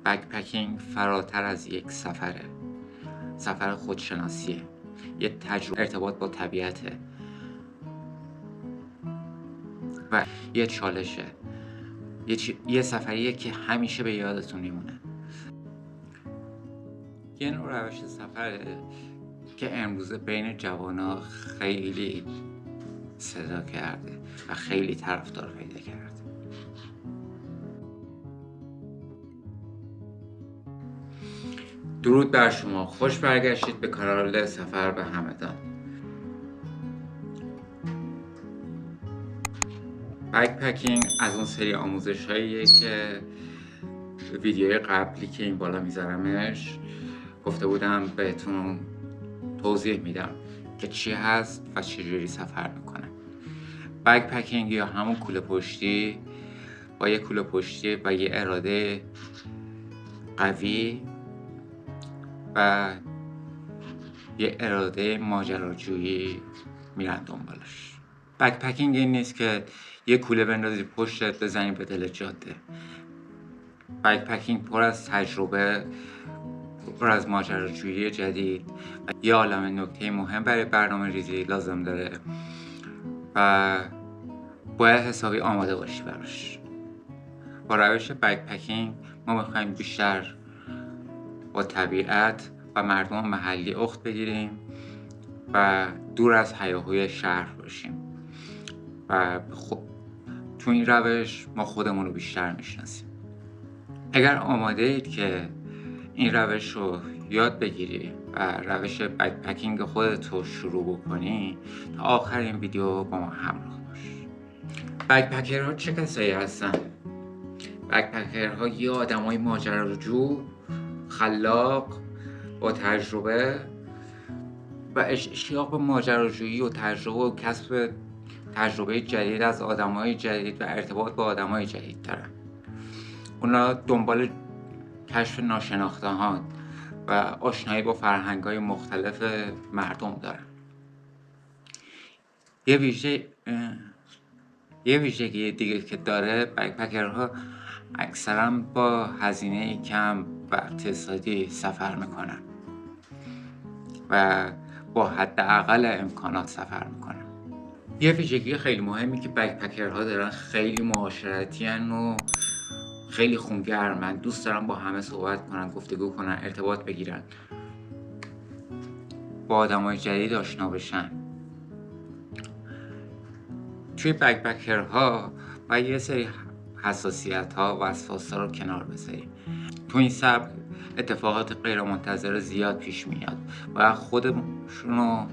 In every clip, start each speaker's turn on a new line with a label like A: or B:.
A: بکپکینگ فراتر از یک سفره، سفر خودشناسیه، یه تجربه ارتباط با طبیعته و یه چالشه، یه سفریه که همیشه به یادتون میمونه. یه نوع روش سفره که امروزه بین جوانا خیلی صدا کرده و خیلی طرفدار پیدا کرده. درود بر شما، خوش برگشتید به کانال سفر به همدان. بکپکینگ از اون سری آموزش هاییه که ویدیوی قبلی که این بالا میذارمش گفته بودم بهتون توضیح میدم که چی هست و چجوری سفر میکنه. بکپکینگ یا همون کوله پشتی با یه کوله پشتی و یه اراده قوی و یه اراده ماجراجویی میرن دنبالش. بکپکینگ این نیست که یه کوله بندازی پشتت بزنی به دل جاده. بکپکینگ پر از تجربه، پر از ماجراجویی جدید و یه عالمه نکته مهم برای برنامه ریزی لازم داره و باید حسابی آماده باشی براش. با روش بکپکینگ ما میخوایم بیشتر با طبیعت و مردم محلی اخت بگیریم و دور از هیاهوی شهر باشیم و تو این روش ما خودمون رو بیشتر میشناسیم. اگر آماده اید که این روش رو یاد بگیری و روش بکپکینگ خودت رو شروع بکنی، تا آخر این ویدیو با ما همراه باش. بکپکرها چه کسایی هستن؟ بکپکرها یه آدمای ماجراجو، خلاق، با تجربه و اشتیاق به ماجراجویی و تجربه و کسب تجربه جدید از آدمای جدید و ارتباط با آدمای جدید دارن. اونا دنبال کشف ناشناخته ها و آشنایی با فرهنگ‌های مختلف مردم دارن. یه ویژگی دیگه که داره، بکپکرها اکثرا با هزینه کم و اقتصادی سفر میکنن و با حداقل امکانات سفر میکنن. یه ویژگی خیلی مهمی که بکپکرها دارن، خیلی معاشرتی هن و خیلی خونگرمن. دوست دارن با همه صحبت کنن، گفتگو کنن، ارتباط بگیرن، با آدمای جدید آشنا بشن. توی بکپکرها باید یه سری حساسیت ها و وسواس ها رو کنار بذاریم. تو این سبک اتفاقات غیر منتظره زیاد پیش میاد و خودشون رو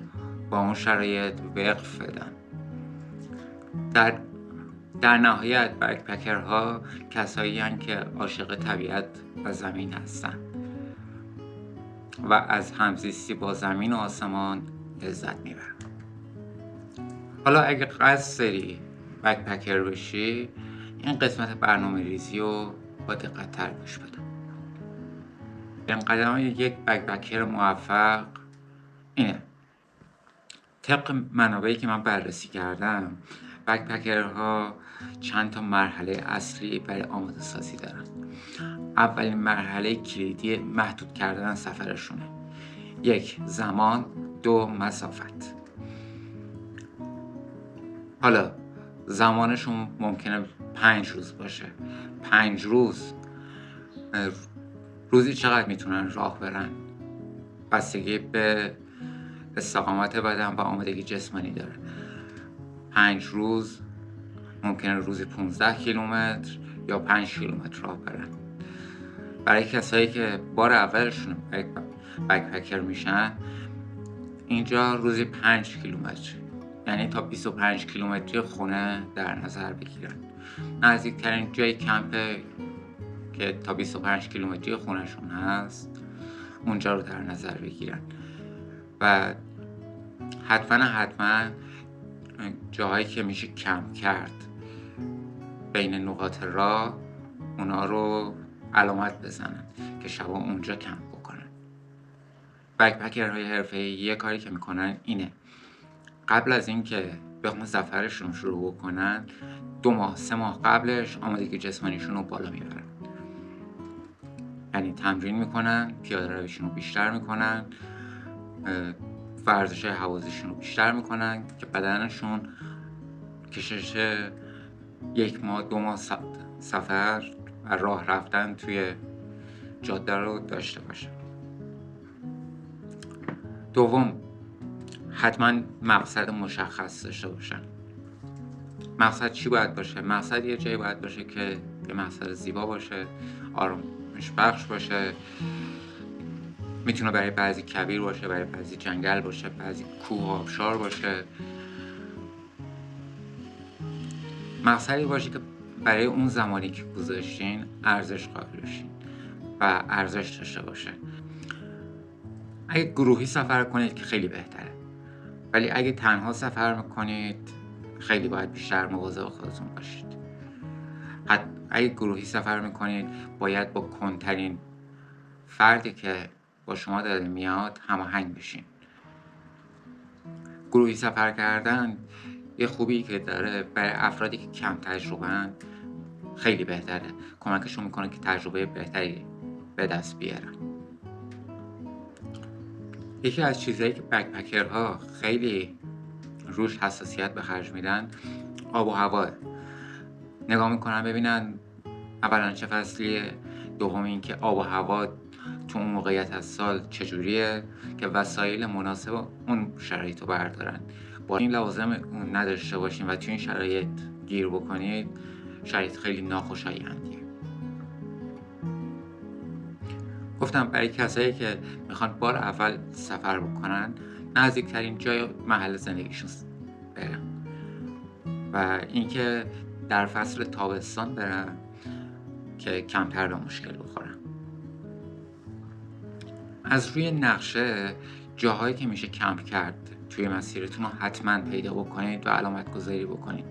A: با اون شرایط وقف بدن. در نهایت بکپکرها کسایی هستند که عاشق طبیعت و زمین هستن و از همزیستی با زمین و آسمان لذت میبرن. حالا اگه قصد داری بکپکر بشی، این قسمت برنامه ریزی رو با دقت تر گوش بده. این قدم یک بکپکر موفق اینه: طبق منابعی که من بررسی کردم، بکپکرها چند تا مرحله اصلی برای آماده سازی دارن. اولین مرحله کلیدی محدود کردن سفرشونه. 1. زمان. 2. مسافت. حالا زمانشون ممکنه 5 روز باشه. 5 روز روزی چقدر میتونن راه برن؟ بستگی به استقامت بدن و آمادگی جسمانی داره. 5 روز ممکنه روزی 15 کیلومتر یا 5 کیلومتر راه برن. برای کسایی که بار اولشون بکپکر میشن، اینجا روزی 5 کیلومتر، یعنی تا 25 کیلومتری خونه در نظر بگیرن. نزدیکترین جای کمپ که تا 25 کیلومتری خونهشون هست، اونجا رو در نظر بگیرن و حتما جاهایی که میشه کمپ کرد بین نقاط راه، اونا رو علامت بزنن که شبا اونجا کمپ بکنن. بکپکرهای حرفه‌ای یه کاری که میکنن اینه: قبل از اینکه بخوام سفرشون شروع بکنن، 2 ماه 3 ماه قبلش آمادگی جسمانیشون رو بالا میبرن. یعنی تمرین میکنن، پیاده رویشون رو بیشتر میکنن، ورزش هوازیشون رو بیشتر میکنن که بدنشون کشش 1 ماه 2 ماه سفر و راه رفتن توی جاده رو داشته باشه. دوم، حتما مقصد مشخص داشته باشن. مقصد چی باید باشه؟ مقصد یه جایی باید باشه که یه مقصد زیبا باشه، آرامش بخش باشه. میتونه برای بعضی کویر باشه، برای بعضی جنگل باشه، بعضی کوه و آبشار باشه. مقصدی باشه که برای اون زمانی که گذاشتین ارزش قائل بشین و ارزش داشته باشه. اگه گروهی سفر کنید که خیلی بهتره، ولی اگه تنها سفر میکنید خیلی باید بیشتر مواظب خودتون باشید. اگه گروهی سفر میکنید باید با کندترین فردی که با شما داره میاد هماهنگ بشین. گروهی سفر کردن یه خوبی که داره برای افرادی که کم تجربه هن خیلی بهتره، کمکشون میکنه که تجربه بهتری به دست بیارن. یکی از چیزهایی که بکپکرها خیلی روش حساسیت به خرج میدن آب و هوا. نگاه میکنن ببینن اولا چه فصلیه، دوم این که آب و هوا تو اون موقعیت از سال چجوریه که وسایل مناسب اون شرایط رو بردارن. با این لوازم نداشته باشین و تو این شرایط گیر بکنید، شرایط خیلی ناخوشایندیه. گفتم برای کسایی که میخوان بار اول سفر بکنن نزدیکترین جای محل زندگیشون برن و اینکه در فصل تابستان برن که کمتر به مشکل بخورن. از روی نقشه جاهایی که میشه کمپ کرد توی مسیرتون رو حتما پیدا بکنید و علامت گذاری بکنید.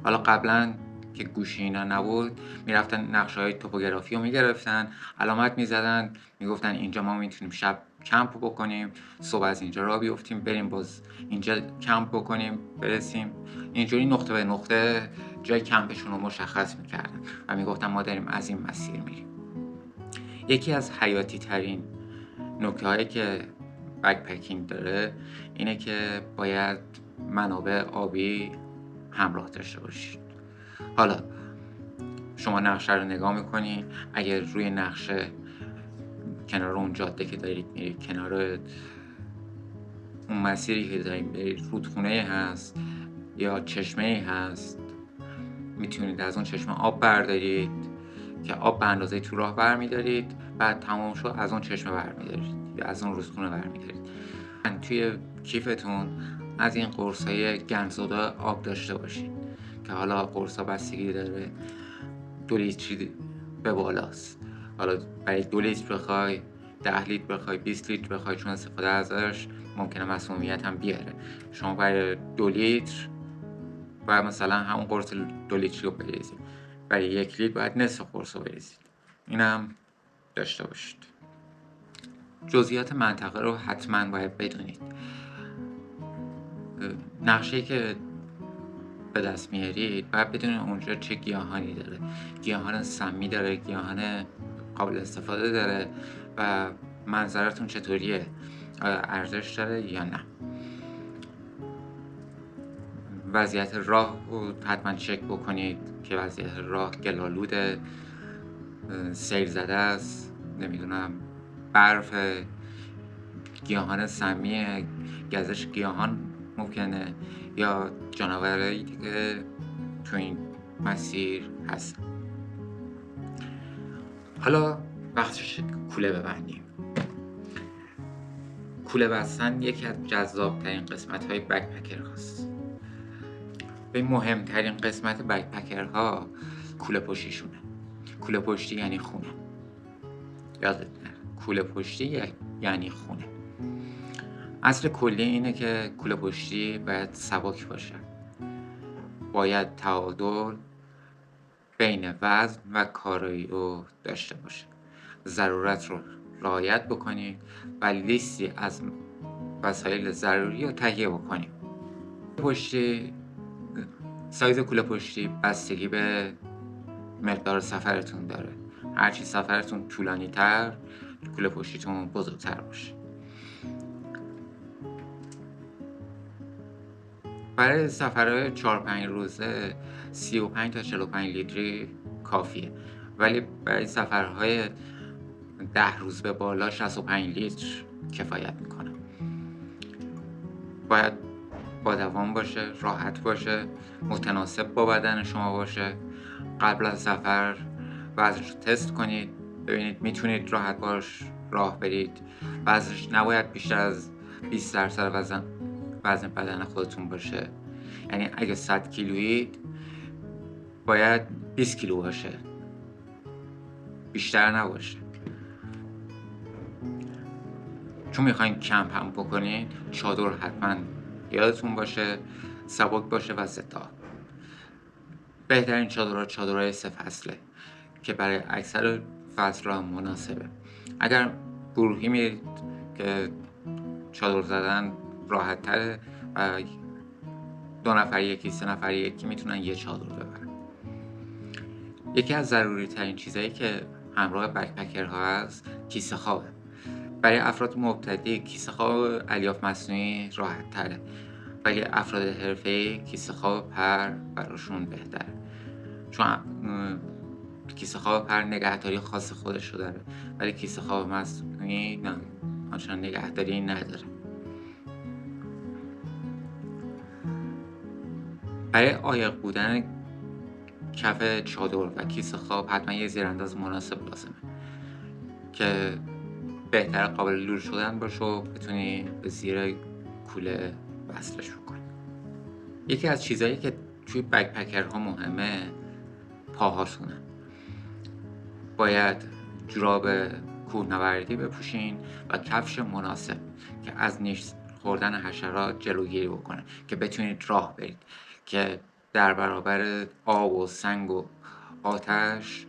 A: حالا قبلا که گوشی اینا نبود میرفتن نقشه های توپوگرافی رو میگرفتن، علامت میزدن، میگفتن اینجا ما میتونیم شب کمپ بکنیم، صبح از اینجا راه بیفتیم بریم باز اینجا کمپ بکنیم برسیم. اینجوری نقطه به نقطه جای کمپشون رو مشخص میکردن و میگفتن ما داریم از این مسیر میریم. یکی از حیاتی ترین نکته هایی که بکپکینگ داره اینه که باید منابع آبی همراه داشته باشید. حالا شما نقشه رو نگاه میکنی، اگر روی نقشه کنار اون جاده که دارید میرید، کنار اون مسیری که دارید میرید رودخونه هست یا چشمه هست، میتونید از اون چشمه آب بردارید که آب به اندازه تو راه برمیدارید، بعد تمام شد از اون چشمه برمیدارید یا از اون رودخونه برمیدارید. توی کیفتون از این قرصای گندزده آب داشته باشید که حالا قرصا بستگی داره 2 لیتری به بالاست. حالا برای 2 لیتر بخوای، 10 لیتر بخوای، 20 لیتر بخوای، چون استفاده ازش ممکنه مسمومیت هم بیاره. شما برای 2 لیتر باید مثلا همون قرص 2 لیتری رو بریزید، برای 1 لیتر باید نصف قرص رو بریزید. این هم داشته باشید. جزئیات منطقه رو حتما باید بدونید. نقشه‌ای که به دست میارید باید بدونید اونجا چه گیاهانی داره، گیاهان سمی داره، گیاهان قابل استفاده داره و منظرتون چطوریه، ارزش داره یا نه. وضعیت راه رو حتما چک بکنید که وضعیت راه گلالوده، سیل زده است، نمیدونم برف، گیاهان سمیه، گزش گیاهان ممکنه یا جانورایی که تو این مسیر هست. حالا وقتش کوله ببندیم. کوله بستن یکی از جذاب‌ترین قسمت‌های بکپکرهاست. به مهمترین قسمت بکپکرها کوله پشتیشونه. کوله پشتی یعنی خونه. یادت نره، کوله پشتی یعنی خونه. اصل کلی اینه که کوله پشتی باید سبک باشه. باید تعادل بین وزن و کارایی رو داشته باشه. ضرورت رو رعایت بکنید و لیستی از وسایل ضروری رو تهیه بکنید. پشتی، سایز کوله پشتی بستگی به مقدار سفرتون داره. هرچی سفرتون طولانی تر کوله پشتیتون بزرگتر باشه. برای سفرهای 4-5 روزه 35 تا 45 لیتری کافیه، ولی برای سفرهای 10 روز به بالا 65 لیتر کفایت میکنه. باید با دوام باشه، راحت باشه، متناسب با بدن شما باشه. قبل از سفر وزنش رو تست کنید، ببینید میتونید راحت باش راه برید. وزنش نباید بیشتر از 20% وزن بدن خودتون باشه. یعنی اگه 100 کیلویید باید 20 کیلو باشه، بیشتر نباشه. چون میخواین کمپ هم بکنید، چادر حتما یادتون باشه، سبک باشه و ضد آب. بهترین چادرهای 3 فصله که برای اکثر فصل‌ها مناسبه. اگر گروهی میرید که چادر زدن راحت تره و 2 نفر یکی، 3 نفر یکی میتونن یه چادر ببرن. یکی از ضروری ترین چیزایی که همراه بکپکرها هست کیسه خوابه. برای افراد مبتدی کیسه خواب الیاف مصنوعی راحت تره، ولی افراد حرفه‌ای کیسه خواب پر براشون بهتره، چون کیسه خواب پر نگهداری خاص خودش رو داره، ولی کیسه خواب مصنوعی آنچنان نگهداری نداره. برای عایق بودن کف چادر و کیسه خواب حتما یه زیرانداز مناسب لازمه که بهتر قابل لول شدن باشه و بتونی به زیر کوله وصلش بکنی. یکی از چیزهایی که توی بکپکرها مهمه پاهاتونه. باید جوراب کوهنوردی بپوشین و کفش مناسب که از نیش خوردن حشرات جلوگیری بکنه، که بتونید راه برید، که در برابر آب و سنگ و آتش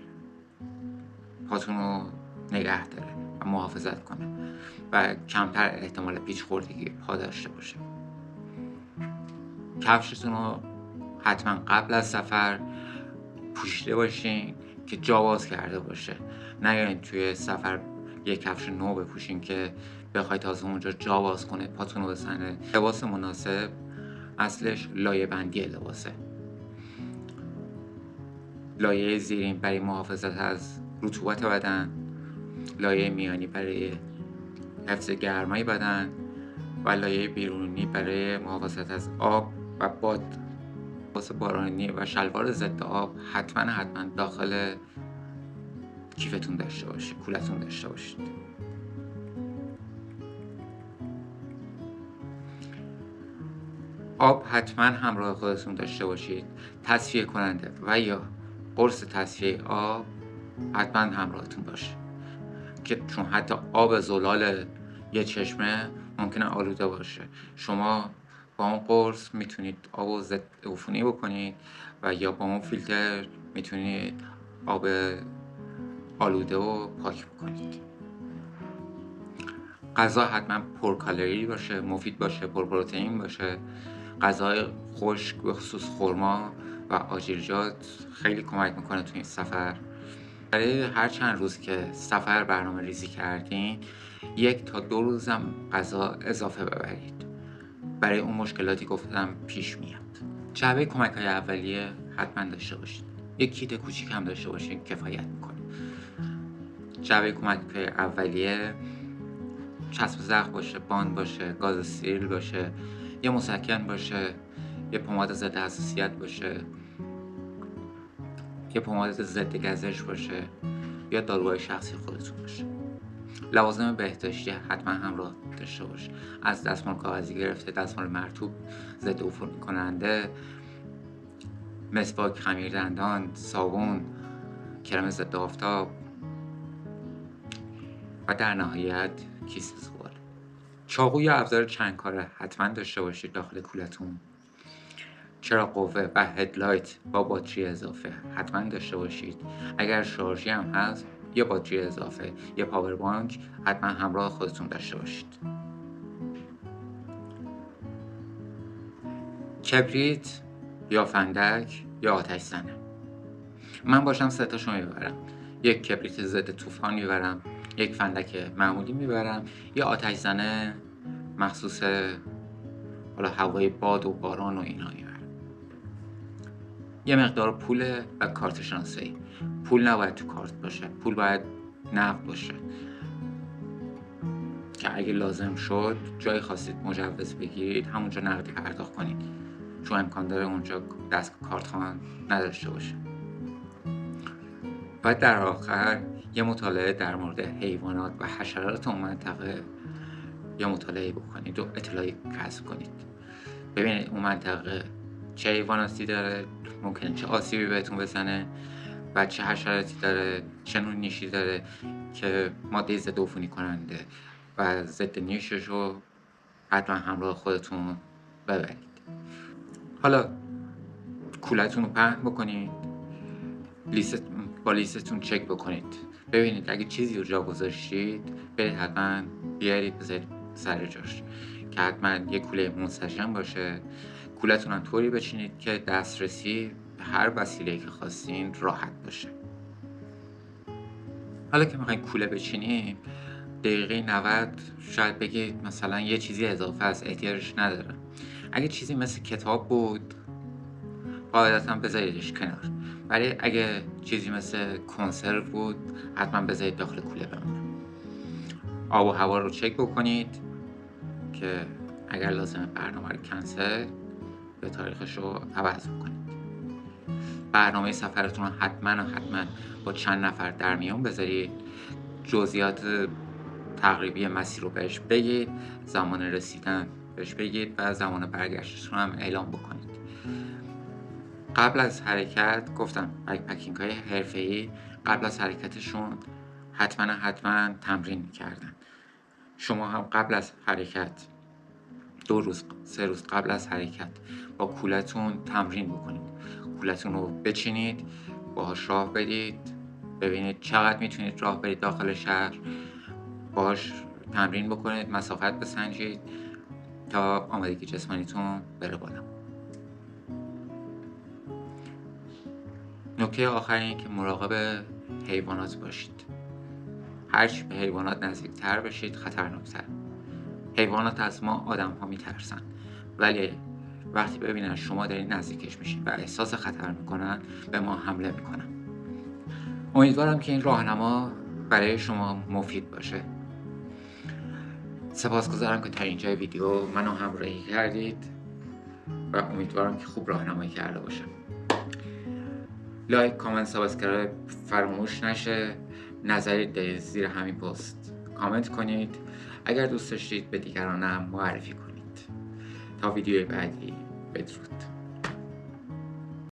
A: پاتون رو نگه داره و محافظت کنه و کمتر احتمال پیچ خوردگی پا داشته باشه. کفشتون رو حتما قبل از سفر پوشیده باشین که جا باز کرده باشه. نیاین توی سفر یه کفش نو بپوشین که بخواید تازه اونجا جا باز کنه پاتون رو بزنه. لباس مناسب اصلش لایه بندی لباسه. لایه زیرین برای محافظت از رطوبت بدن، لایه میانی برای حفظ گرمای بدن و لایه بیرونی برای محافظت از آب و باد. لباس بارانی و شلوار ضد آب حتما داخل کیفتون داشته باشید، کولتون داشته باشید. آب حتما همراه خودتون داشته باشید. تصفیه کننده و یا قرص تصفیه آب حتما همراهتون باشه، که چون حتی آب زلال یه چشمه ممکنه آلوده باشه. شما با اون قرص میتونید آب رو ضد عفونی بکنید و یا با اون فیلتر میتونید آب آلوده رو پاک بکنید. غذا حتما پرکالری باشه، مفید باشه، پرپروتئین باشه. غذای خشک به خصوص خرما و آجیلجات خیلی کمک میکنه تو این سفر. برای هر چند روز که سفر برنامه ریزی کردین 1 تا 2 روزم غذا اضافه ببرید. برای اون مشکلاتی گفتم پیش میاد. جعبه کمک‌های اولیه حتما داشته باشید. یک کیت کوچیک هم داشته باشید کفایت میکنه. جعبه کمک‌های اولیه چسب زخم باشه، باند باشه، گاز استریل باشه، یه مسکن باشه، یه پماد ضد حساسیت باشه، یه پماد ضد گزش باشه، یا داروهای شخصی خودتون باشه. لوازم بهداشتی حتما همراه داشته باشه، از دستمال کاغذی گرفته دستمال مرطوب ضد عفونی کننده، مسواک، خمیر دندان، صابون، کرم ضد آفتاب و در نهایت کیسه زباله. چاقو یا ابزار چندکاره حتما داشته باشید داخل کولتون. چراغ قوه و هدلایت با باتری اضافه حتما داشته باشید. اگر شارژی هم هست یه باتری اضافه، یه پاور بانک حتما همراه خودتون داشته باشید. کبریت یا فندک یا آتش زنه. من باشم 3 تاشو میبرم. یک کبریت ضد طوفان میبرم، یک فندک معمولی میبرم، یه آتش زنه مخصوص حالا هوای باد و باران و اینا میبرم. یه مقدار پول و کارت شناسایی. پول نباید تو کارت باشه، پول باید نقد باشه که اگه لازم شد جای خواستید مجوز بگیرید همونجا نقدی پرداخت کنید، چون امکان داره اونجا دست کارت خوان نداشته باشه. و در آخر یه مطالعه در مورد حیوانات و حشرات اون منطقه یه مطالعه بکنید و اطلاعی کسب کنید. ببینید اون منطقه چه حیواناتی داره، ممکنه چه آسیبی بهتون بزنه و چه حشراتی داره، چه نوع نیشی داره که ماده ضد عفونی کننده و ضد نیشش رو حتما همراه خودتون ببرید. حالا کولتون رو پهن بکنید، با لیستتون چک بکنید، ببینید اگه چیزی رو جا گذاشتید برید حتما بیارید بذارید سر جاش که حتما یه کوله منسجم باشه. کولتون هم طوری بچینید که دسترسی به هر وسیله‌ای که خواستین راحت باشه. حالا که میخواین کوله بچینیم دقیقه 90 شاید بگید مثلا یه چیزی اضافه است احتیاجش نداره. اگه چیزی مثل کتاب بود قاعدتا بذاریدش کنار، ولی اگه چیزی مثل کنسرو بود حتما بذارید داخل کوله بمونه. آب و هوا رو چک بکنید که اگر لازمه برنامه رو کنسل به تاریخش رو عوض بکنید. برنامه سفرتون رو حتما با چند نفر در میون بذارید، جزئیات تقریبی مسیر رو بهش بگید، زمان رسیدن بهش بگید و زمان برگشتش رو هم اعلام بکنید. قبل از حرکت گفتم بک پکینگ های حرفه‌ای قبل از حرکتشون حتما تمرین میکردن. شما هم قبل از حرکت 2 روز 3 روز قبل از حرکت با کولتون تمرین بکنید. کولتون رو بچینید، باهاش راه برید، ببینید چقدر میتونید راه برید داخل شهر، باهاش تمرین بکنید، مسافت بسنجید تا آمادگی جسمانیتون بره بالا. نکته آخر این که مراقب حیوانات باشید. هرچی به حیوانات نزدیکتر بشید خطرناکتر. حیوانات از ما آدم ها میترسن، ولی وقتی ببینن شما دارین نزدیکش میشین و احساس خطر میکنن به ما حمله میکنن. امیدوارم که این راهنما برای شما مفید باشه. سپاسگزارم که تا اینجای ویدیو منو همراهی کردید و امیدوارم که خوب راهنمایی کرده باشم. لایک، کامنت، سابسکرایب فراموش نشه. نظری دارید زیر همین پست کامنت کنید. اگر دوست داشتید به دیگرانم معرفی کنید. تا ویدیوی بعدی، بدرود.